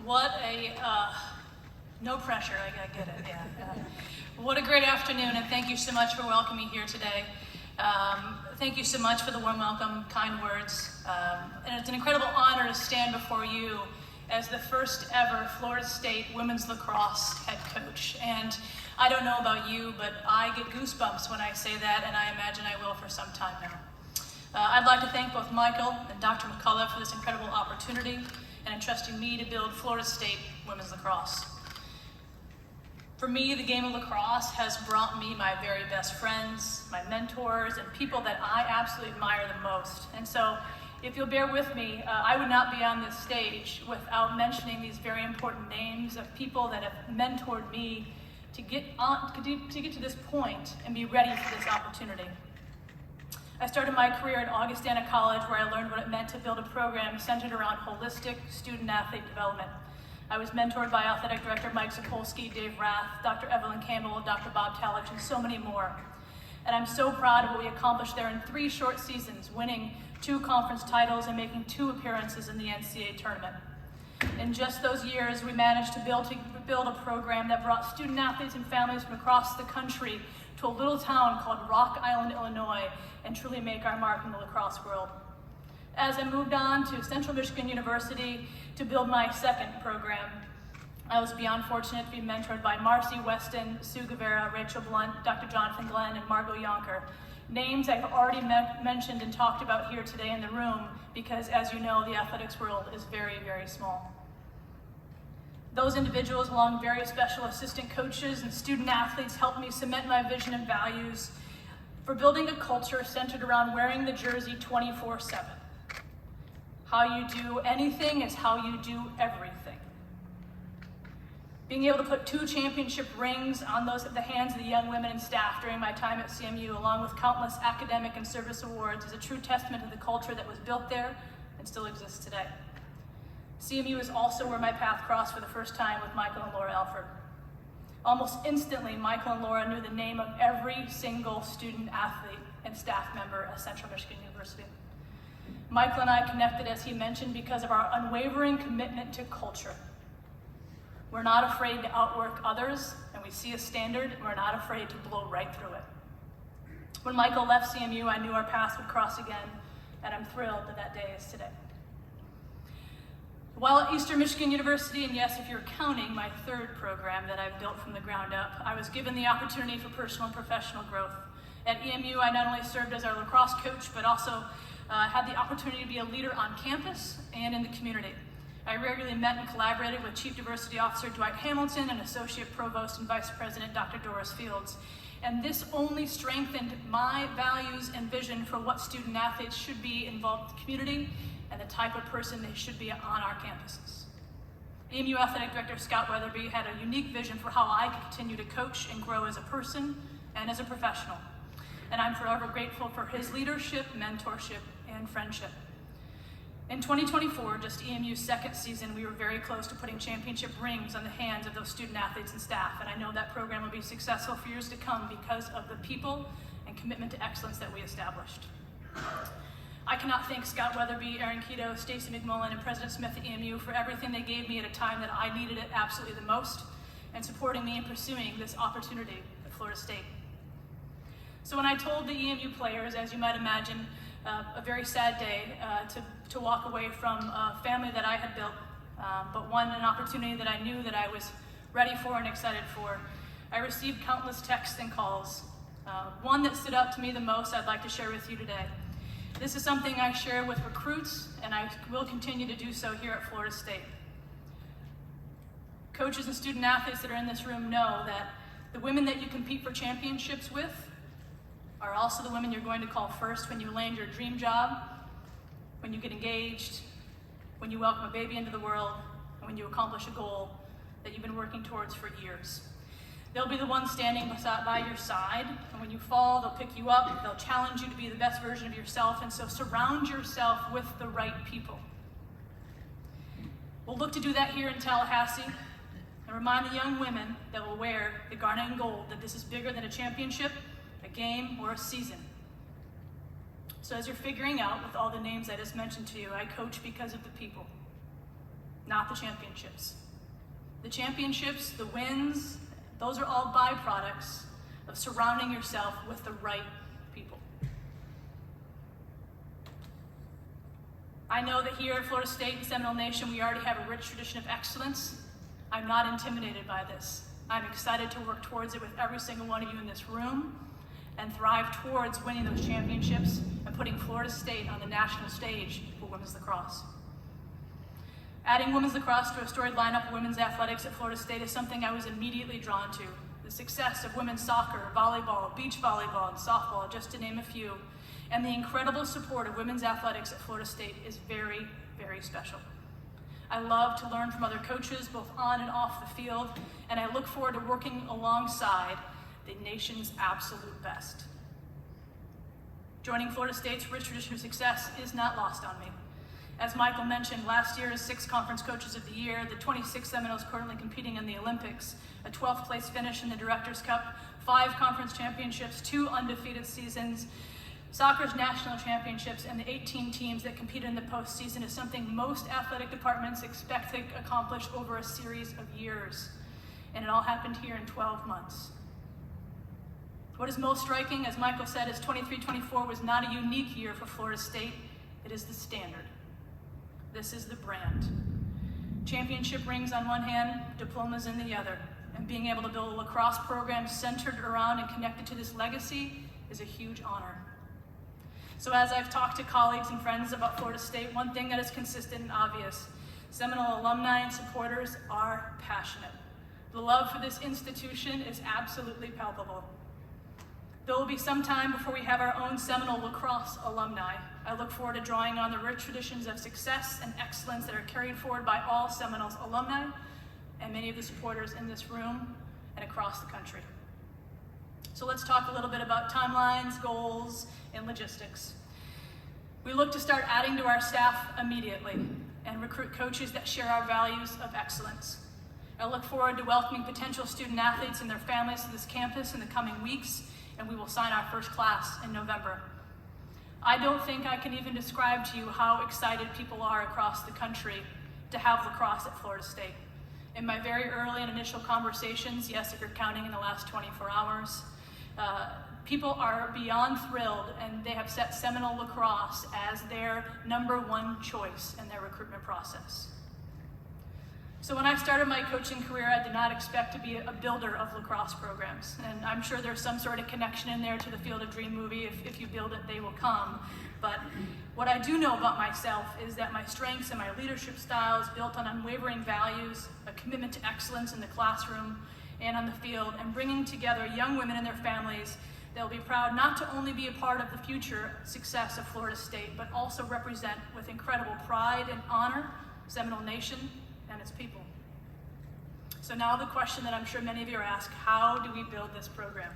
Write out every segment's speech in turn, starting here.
What a, no pressure, I get it, yeah. What a great afternoon, and thank you so much for welcoming me here today. Thank you so much for the warm welcome, kind words. And it's an incredible honor to stand before you as the first ever Florida State women's lacrosse head coach. And I don't know about you, but I get goosebumps when I say that, and I imagine I will for some time now. I'd like to thank both Michael and Dr. McCullough for this incredible opportunity and entrusting me to build Florida State women's lacrosse. For me, the game of lacrosse has brought me my very best friends, my mentors, and people that I absolutely admire the most. And so, if you'll bear with me, I would not be on this stage without mentioning these very important names of people that have mentored me to get to this point and be ready for this opportunity. I started my career at Augustana College, where I learned what it meant to build a program centered around holistic student-athlete development. I was mentored by Athletic Director Mike Zapolsky, Dave Rath, Dr. Evelyn Campbell, Dr. Bob Talich, and so many more. And I'm so proud of what we accomplished there in 3 short seasons, winning 2 conference titles and making 2 appearances in the NCAA tournament. In just those years, we managed to build a program that brought student athletes and families from across the country to a little town called Rock Island, Illinois, and truly make our mark in the lacrosse world. As I moved on to Central Michigan University to build my second program, I was beyond fortunate to be mentored by Marcy Weston, Sue Guevara, Rachel Blunt, Dr. Jonathan Glenn, and Margot Yonker. Names I've already mentioned and talked about here today in the room because, as you know, the athletics world is very, very small. Those individuals, along with various special assistant coaches and student athletes, helped me cement my vision and values for building a culture centered around wearing the jersey 24/7. How you do anything is how you do everything. Being able to put 2 championship rings on the hands of the young women and staff during my time at CMU, along with countless academic and service awards, is a true testament to the culture that was built there and still exists today. CMU is also where my path crossed for the first time with Michael and Laura Alford. Almost instantly, Michael and Laura knew the name of every single student athlete and staff member at Central Michigan University. Michael and I connected, as he mentioned, because of our unwavering commitment to culture. We're not afraid to outwork others, and we see a standard, and we're not afraid to blow right through it. When Michael left CMU, I knew our paths would cross again, and I'm thrilled that day is today. While at Eastern Michigan University, and yes, if you're counting my 3rd program that I've built from the ground up, I was given the opportunity for personal and professional growth. At EMU, I not only served as our lacrosse coach, but also had the opportunity to be a leader on campus and in the community. I regularly met and collaborated with Chief Diversity Officer Dwight Hamilton and Associate Provost and Vice President Dr. Doris Fields. And this only strengthened my values and vision for what student athletes should be involved in the community and the type of person they should be on our campuses. EMU Athletic Director Scott Weatherby had a unique vision for how I could continue to coach and grow as a person and as a professional. And I'm forever grateful for his leadership, mentorship, and friendship. In 2024, just EMU's 2nd season, we were very close to putting championship rings on the hands of those student athletes and staff, and I know that program will be successful for years to come because of the people and commitment to excellence that we established. I cannot thank Scott Weatherby, Aaron Keto, Stacy McMullen, and President Smith at EMU for everything they gave me at a time that I needed it absolutely the most, and supporting me in pursuing this opportunity at Florida State. So when I told the EMU players, as you might imagine, a very sad day to walk away from a family that I had built, but an opportunity that I knew that I was ready for and excited for, I received countless texts and calls. One that stood out to me the most I'd like to share with you today. This is something I share with recruits, and I will continue to do so here at Florida State. Coaches and student athletes that are in this room know that the women that you compete for championships with are also the women you're going to call first when you land your dream job, when you get engaged, when you welcome a baby into the world, and when you accomplish a goal that you've been working towards for years. They'll be the ones standing by your side, and when you fall, they'll pick you up, they'll challenge you to be the best version of yourself, and so surround yourself with the right people. We'll look to do that here in Tallahassee, and remind the young women that will wear the garnet and gold that this is bigger than a championship, a game, or a season. So as you're figuring out with all the names I just mentioned to you, I coach because of the people. not the championships. The championships, the wins, those are all byproducts of surrounding yourself with the right people. I know that here at Florida State and Seminole Nation, we already have a rich tradition of excellence. I'm not intimidated by this. I'm excited to work towards it with every single one of you in this room and thrive towards winning those championships and putting Florida State on the national stage for women's lacrosse. Adding women's lacrosse to a storied lineup of women's athletics at Florida State is something I was immediately drawn to. The success of women's soccer, volleyball, beach volleyball, and softball, just to name a few, and the incredible support of women's athletics at Florida State is very, very special. I love to learn from other coaches, both on and off the field, and I look forward to working alongside the nation's absolute best. Joining Florida State's rich tradition of success is not lost on me. As Michael mentioned, last year's 6 conference coaches of the year, the 26 Seminoles currently competing in the Olympics, a 12th place finish in the Directors' Cup, 5 conference championships, 2 undefeated seasons, soccer's national championships, and the 18 teams that competed in the postseason is something most athletic departments expect to accomplish over a series of years. And it all happened here in 12 months. What is most striking, as Michael said, is 23-24 was not a unique year for Florida State. It is the standard. This is the brand. Championship rings on one hand, diplomas in the other. And being able to build a lacrosse program centered around and connected to this legacy is a huge honor. So as I've talked to colleagues and friends about Florida State, one thing that is consistent and obvious: Seminole alumni and supporters are passionate. The love for this institution is absolutely palpable. There will be some time before we have our own Seminole lacrosse alumni. I look forward to drawing on the rich traditions of success and excellence that are carried forward by all Seminoles alumni and many of the supporters in this room and across the country. So let's talk a little bit about timelines, goals, and logistics. We look to start adding to our staff immediately and recruit coaches that share our values of excellence. I look forward to welcoming potential student athletes and their families to this campus in the coming weeks, and we will sign our first class in November. I don't think I can even describe to you how excited people are across the country to have lacrosse at Florida State. In my very early and initial conversations, yes, if you're counting in the last 24 hours, people are beyond thrilled, and they have set Seminole lacrosse as their #1 choice in their recruitment process. So when I started my coaching career, I did not expect to be a builder of lacrosse programs. And I'm sure there's some sort of connection in there to the Field of Dream movie. If you build it, they will come. But what I do know about myself is that my strengths and my leadership style is built on unwavering values, a commitment to excellence in the classroom and on the field, and bringing together young women and their families that will be proud not to only be a part of the future success of Florida State, but also represent with incredible pride and honor Seminole Nation and its people. So now the question that I'm sure many of you are asked: how do we build this program?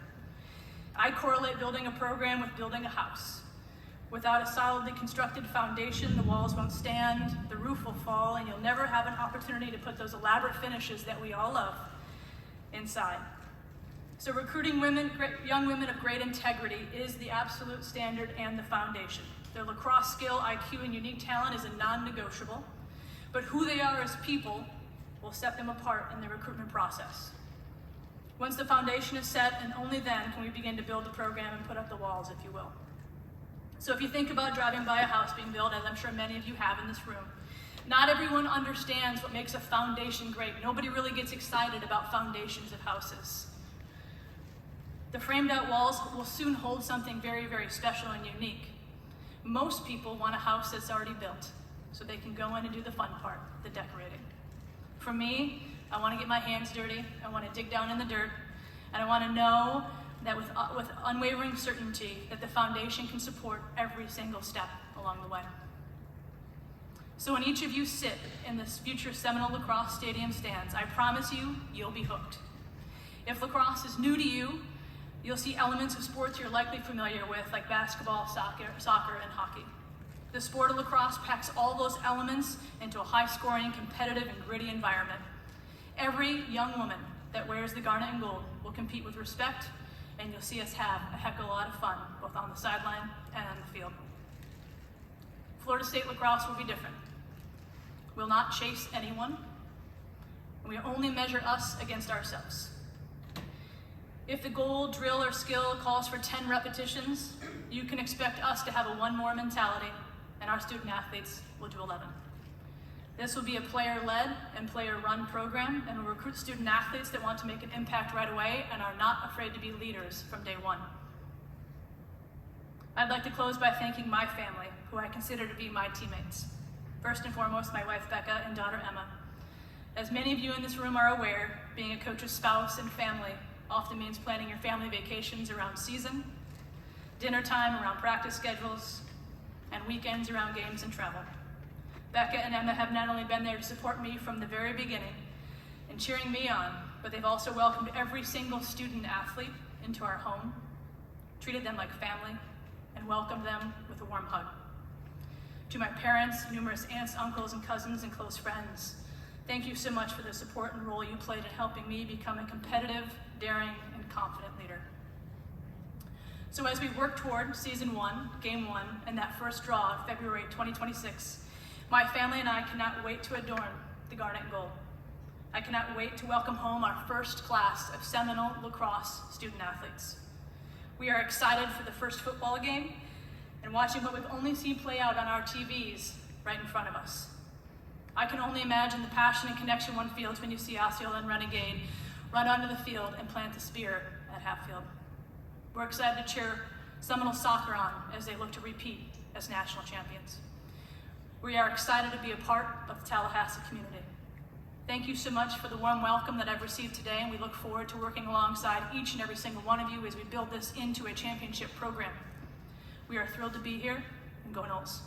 I correlate building a program with building a house. Without a solidly constructed foundation, the walls won't stand, the roof will fall, and you'll never have an opportunity to put those elaborate finishes that we all love inside. So recruiting young women of great integrity is the absolute standard and the foundation. Their lacrosse skill, IQ, and unique talent is a non-negotiable. But who they are as people will set them apart in the recruitment process. Once the foundation is set, and only then can we begin to build the program and put up the walls, if you will. So if you think about driving by a house being built, as I'm sure many of you have in this room, not everyone understands what makes a foundation great. Nobody really gets excited about foundations of houses. The framed out walls will soon hold something very, very special and unique. Most people want a house that's already built, so they can go in and do the fun part, the decorating. For me, I want to get my hands dirty, I want to dig down in the dirt, and I want to know that with unwavering certainty that the foundation can support every single step along the way. So when each of you sit in this future Seminole Lacrosse Stadium stands, I promise you, you'll be hooked. If lacrosse is new to you, you'll see elements of sports you're likely familiar with, like basketball, soccer, and hockey. The sport of lacrosse packs all those elements into a high-scoring, competitive, and gritty environment. Every young woman that wears the garnet and gold will compete with respect, and you'll see us have a heck of a lot of fun, both on the sideline and on the field. Florida State lacrosse will be different. We'll will not chase anyone, and we only measure us against ourselves. If the goal, drill, or skill calls for 10 repetitions, you can expect us to have a one more mentality, and our student athletes will do 11. This will be a player-led and player-run program, and will recruit student athletes that want to make an impact right away and are not afraid to be leaders from day one. I'd like to close by thanking my family, who I consider to be my teammates. First and foremost, my wife Becca and daughter Emma. As many of you in this room are aware, being a coach's spouse and family often means planning your family vacations around season, dinner time around practice schedules, and weekends around games and travel. Becca and Emma have not only been there to support me from the very beginning and cheering me on, but they've also welcomed every single student athlete into our home, treated them like family, and welcomed them with a warm hug. To my parents, numerous aunts, uncles, and cousins, and close friends, thank you so much for the support and role you played in helping me become a competitive, daring, and confident leader. So as we work toward season 1, game 1, and that first draw of February 2026, my family and I cannot wait to adorn the Garnet Gold. I cannot wait to welcome home our first class of Seminole lacrosse student athletes. We are excited for the first football game and watching what we've only seen play out on our TVs right in front of us. I can only imagine the passion and connection one feels when you see Osceola and Renegade run onto the field and plant the spear at half field. We're excited to cheer Seminole soccer on as they look to repeat as national champions. We are excited to be a part of the Tallahassee community. Thank you so much for the warm welcome that I've received today, and we look forward to working alongside each and every single one of you as we build this into a championship program. We are thrilled to be here, and go Noles.